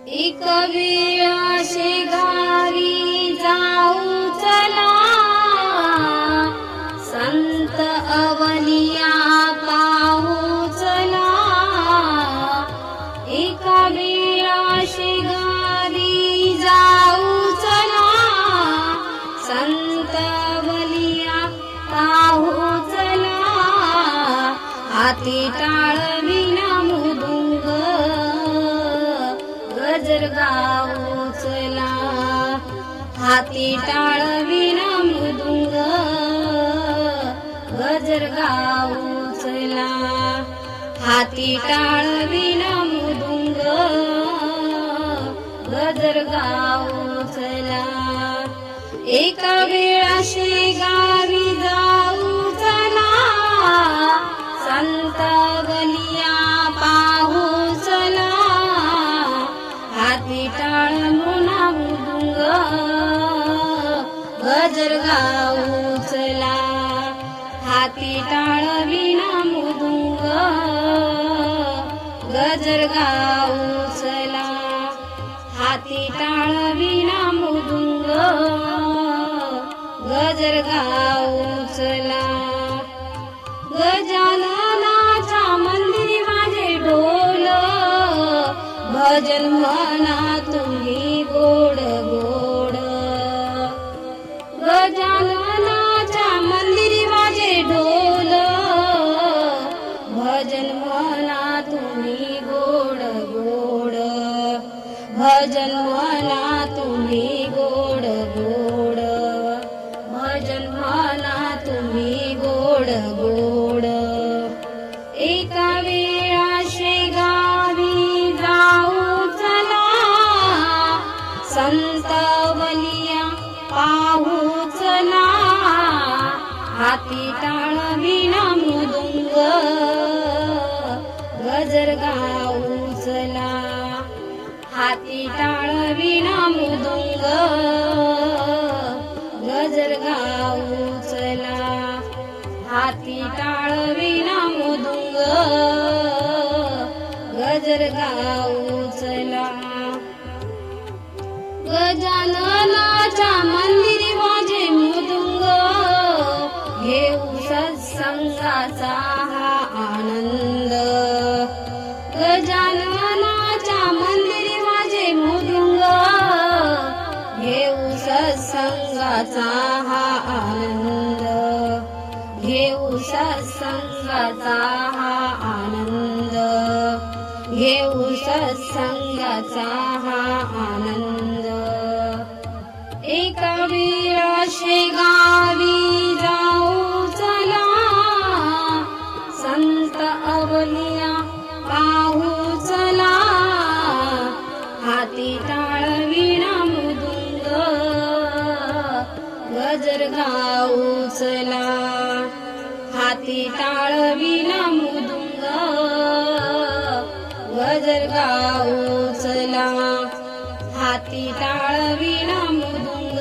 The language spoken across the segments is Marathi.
एक वेळ शेगावी जाऊ चला, संत अवलिया पाहू चला. एक वेळ शेगावी जाऊ चला, संत अवलिया पाहू चला. हाती टाळ विना मृदुंग गजर गाऊ चला. हाती टाळ विना मृदुंग गजर गाऊ चला. हाती टाळ विना मृदुंग गजर गाऊ चला. एका वेळा शेगावी जाऊ चला, संत अवलिया पाहू चला. हाती टाळ मुना मृदुंग गजर गाऊ चला. हाती टाळ विना मृदुंग गजर गाऊ चला. हाती टाळ विना मृदुंग गजर गाऊ चला. गजाननाच्या मंदिरी माझे ढोल, भजन म्हणा तुम्ही गोड गोड. गजाननाच्या मंदिरी माझे ढोल, भजन म्हणा तुम्ही गोड गोड. भजन म्हणा तुम्ही गोड गोड. भजन म्हणा तुम्ही गोड गोड. एका वेळा शेगावी जाऊ चला, संत अवलिया पाहू चला. हाती टाळ विना मृदुंग गजर गाऊ चला. हाती टाळ विना मृदुंग गजर गाऊ चला. हाती टाळ विना मृदुंग गजर गाऊ चला. गजाननाच्या मंदिरी माझे मृदुंग, घेऊ सत्संगाचा हा आनंद. गजाननाच्या मंदिरी माझे मृदुंग, घेऊ सत्संगाचा हा आनंद. घेऊ सत्संगाचा हा आनंद. घेऊ सत्संगाचा हा आनंद. एका वेळा शेगावी जाऊ चला, संत अवलिया पाहू चला. हाती टाळ विना मृदुंग गजर गाऊ चला. हाती टाळ विना मृदुंग गजर गाऊ चला. हाती टाळ विना मृदुंग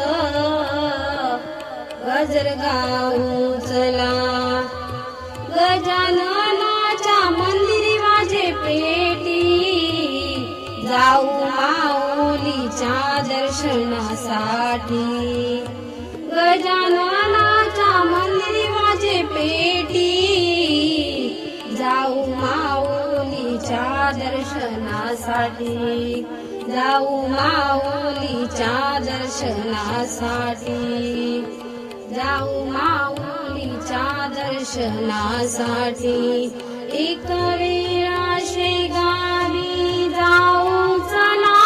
गजर गाऊ चला. गजाननाच्या मंदिरी माझे पेटी, जाऊ माऊलीच्या दर्शनासाठी. गजाननाच्या मंदिरी माझे पेटी, जाऊ माऊलीच्या दर्शनासाठी. जाऊ माऊलीच्या दर्शनासाठी. जाऊ माऊलीच्या दर्शनासाठी. एक वेळा शेगावी जाऊ चला,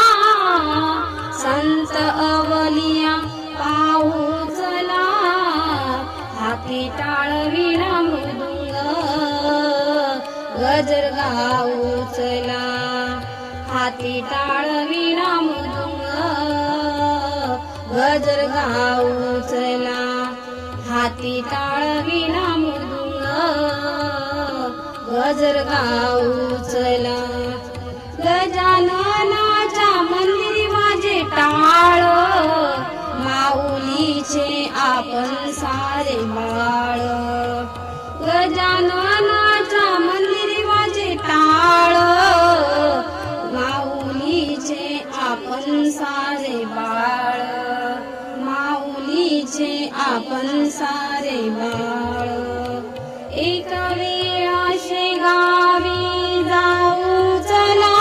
संत अवलिया पाहू चला. हाती टाळ विना मृदुंग गजर गाऊ चला. हाती टाळ विना मृदुंग गजर गाऊ चला. हाती टाळ विना मृदुंग गजर गाऊ चला. गजाननाच्या मंदिरी माझे टाळ, माऊलीचे आपण सारे बाळ. गजाननाच्या मंदिरी माझे टाळ, माऊलीचे आपण सारे बाळ, माऊलीचे आपण सारे बाळ. एका वेळा शेगावी जाऊ चला,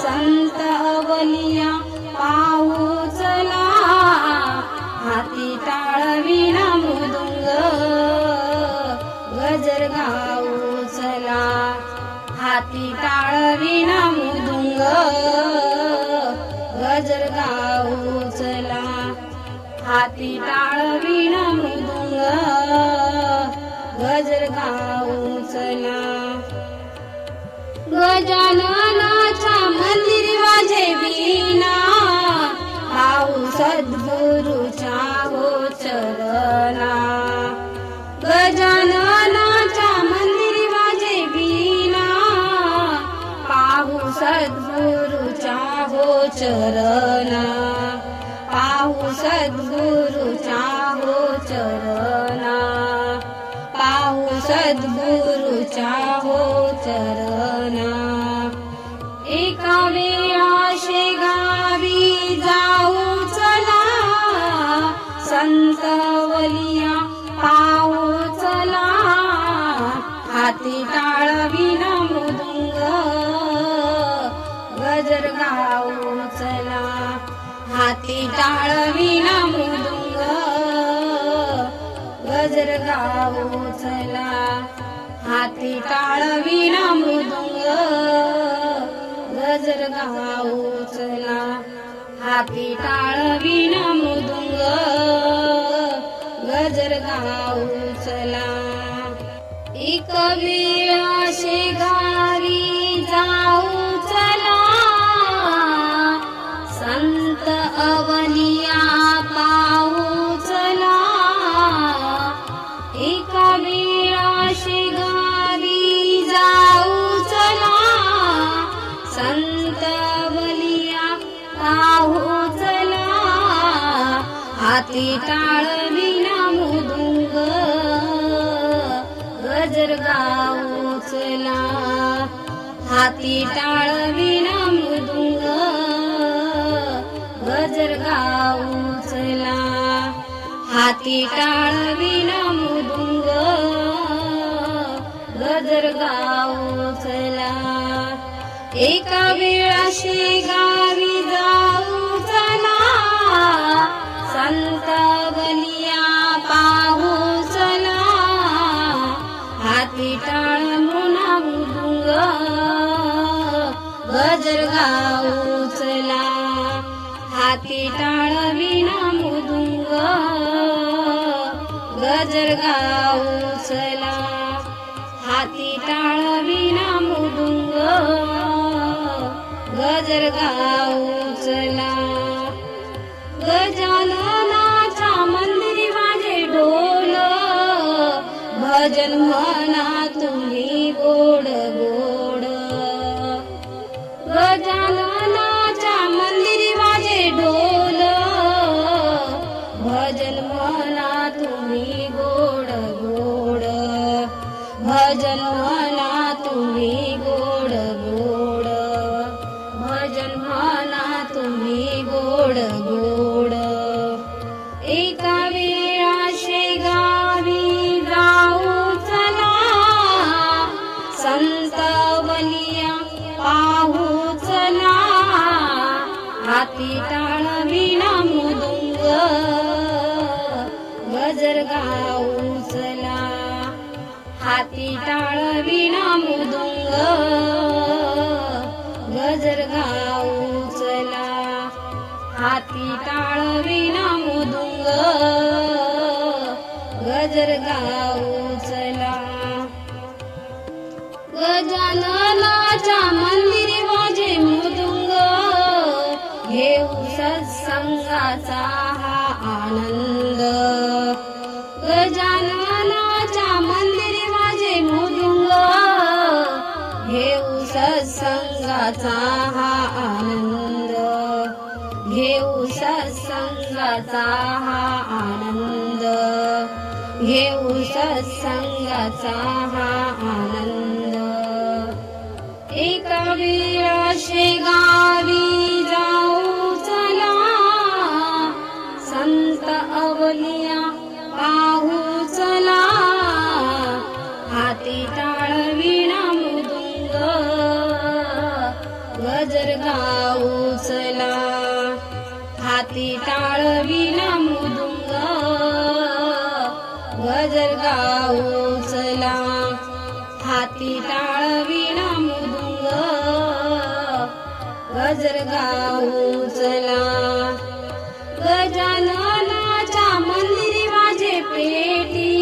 संत अवलिया पाहू चला. हाती टाळ विणा मृदुंग, गजर गाऊ चला. हाती टाळ विणा मृदुंग, गजर गाऊ चला. हाती टाळ विणा मृदुंग, गजर गाऊ चला. गजाननाच्या मंदिरी वाजे वीणा, पाहू सद्गुरूच्या हो चरणा. गजाननाच्या मंदिरी वाजे वीणा, पाहू सद्गुरूच्या हो चरणा. पाहू सद्गुरूच्या हो चरणा. पाहू सद्गुरूच्या हो चरणा. एका वेळा शेगावी जाऊ चला, संत अवलिया पाहू चला. हाती टाळ विणा मृदुंग, गजर गाऊ चला. हाती टाळ विणा मृदुंग, गजर गाऊ चला. हाती टाळ विणा मृदुंग, गजर गाऊ चला. हाती टाळ विणा मृदुंग, गजर गाऊ चला. एक वेळा शेगावी जाऊ चला, संत अवलिया पाहू चला. एका वेळा शेगावी जाऊ चला, संत अवलिया पाहू चला. हाती टाळ विणा मृदुंग, गजर गाऊ चला. हाती टाळ विणा मृदुंग, गजर गाऊ चला. हाती टाळ विणा मृदुंग, गजर गाऊ चला. एका वेळा शेगावी जाऊ चला, संत अवलिया पाहू चला. हाती टाळ विणा मृदुंग, गजर गाऊ चला. हाती टाळ विणा मृदुंग, गजर गाऊ चला. हाती टाळ विणा मृदुंग, गजर गाऊ चला. गजाननाच्या मंदिरी वाजे ढोल, भजन म्हणा तुम्ही गोड गोड. गजाननाच्या मंदिरी वाजे ढोल, भजन म्हणा तुम्ही गोड गोड. भजन म्हणा तुम्ही गोड गोड. भजन म्हणा तुम्ही गोड गोड. एका वेळा शेगावी जाऊ चला, संत अवलिया पाहू चला. हाती टाळ विणा मृदुंग, गजर गाऊ चला. हाती टाळ विणा मृदुंग, गजर गाऊ चला. हाती टाळ विणा मृदुंग, गजर गाऊ चला. गजाननाच्या मंदिरी वाजे मृदुंग, घेऊ सत्संगाचा हा आनंद. गजाननाच्या मंदिरी वाजे मृदुंग, घेऊ सत्संगाचा हा आनंद. घेऊ सत्संगाचा हा आनंद. घेऊ सत्संगाचा हा आनंद. एका वेळा शेगावी गजर गाऊ चला, हाती टाळ विणा मृदुंग, गजर गाऊ चला, हाती टाळ विणा मृदुंग, गजर गाऊ चला. गजाननाच्या मंदिरी माझे पेटी,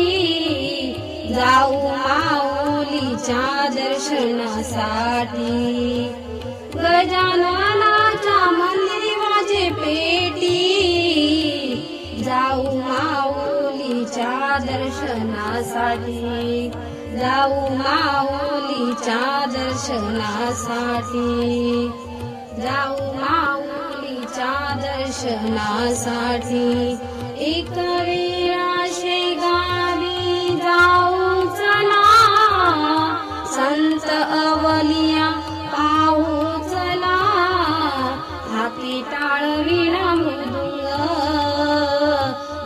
जाऊ माऊलीच्या दर्शनासाठी. गजाननाच्या मंदिरी माझे पेटी, जाऊ माऊलीच्या दर्शनासाठी, जाऊ माऊलीच्या दर्शनासाठी, जाऊ माऊलीच्या दर्शनासाठी. एक वेळा शेगावी जाऊ चला, संत अवलिया पाहू चला, हाती टाळ विणा मृदुंग,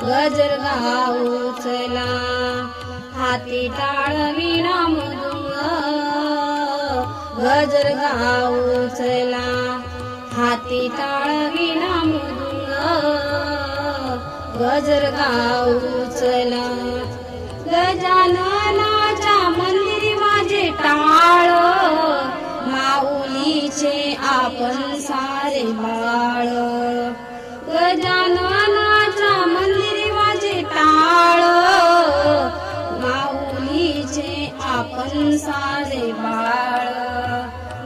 गजर गाऊ चला, हाती टाळ विणा मृदुंग, गजर गाऊ चला, हाती टाळ विणा मृदुंग, गजर गाऊ चला. गजाननाच्या मंदिरी माझे टाळ, माऊलीचे आपण सारे बाळ. गजाननाच्या मंदिरी माझे टाळ, माऊलीचे आपण सारे बाळ,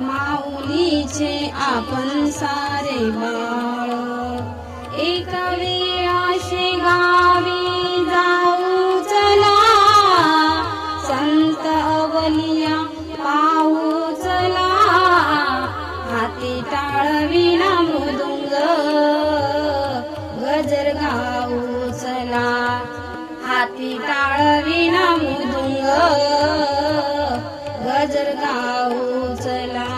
माऊलीचे आपण सारे बाळ. एक वेळा शेगावी जाऊ चला, संत अवलिया पाहू चला, हाती टाळ विणा मृदुंग, गजर गाऊ चला, हाती टाळ विणा मृदुंग, गजर गाऊ चला,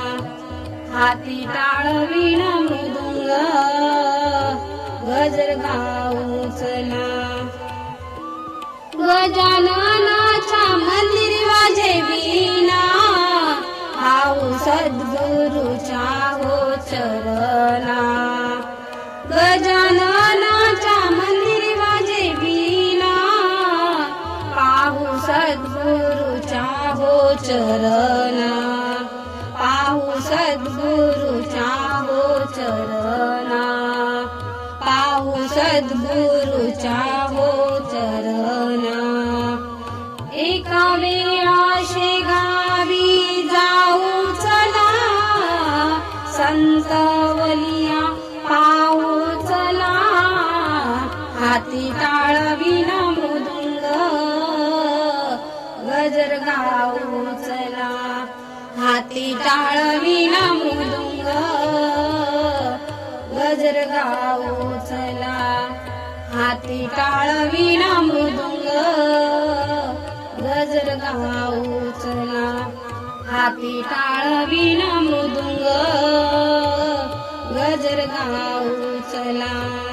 हाती टाळ विणा मृदुंग, गजर गाऊ चला. गजाननाच्या मंदिरी वाजे वीणा, पाहू सद्गुरूच्या हो चरणा. गजाननाच्या मंदिरी वाजे वीणा, पाहू सद्गुरूच्या हो चरणा, पाहू सद्गुरूच्या हो चरणा, पाहू सद्गुरूच्या हो चरणा. एका वेळा शेगावी जाऊ चला, संत अवलिया पाहू चला, हाती टाळ विणा मृदुंग, गजर गाऊ चला, हाती टाळ विणा मृदुंग, गजर गाऊ चला, हाती टाळ विणा मृदुंग, गजर गाऊ चला, हाती टाळ विणा मृदुंग, गजर गाऊ चला.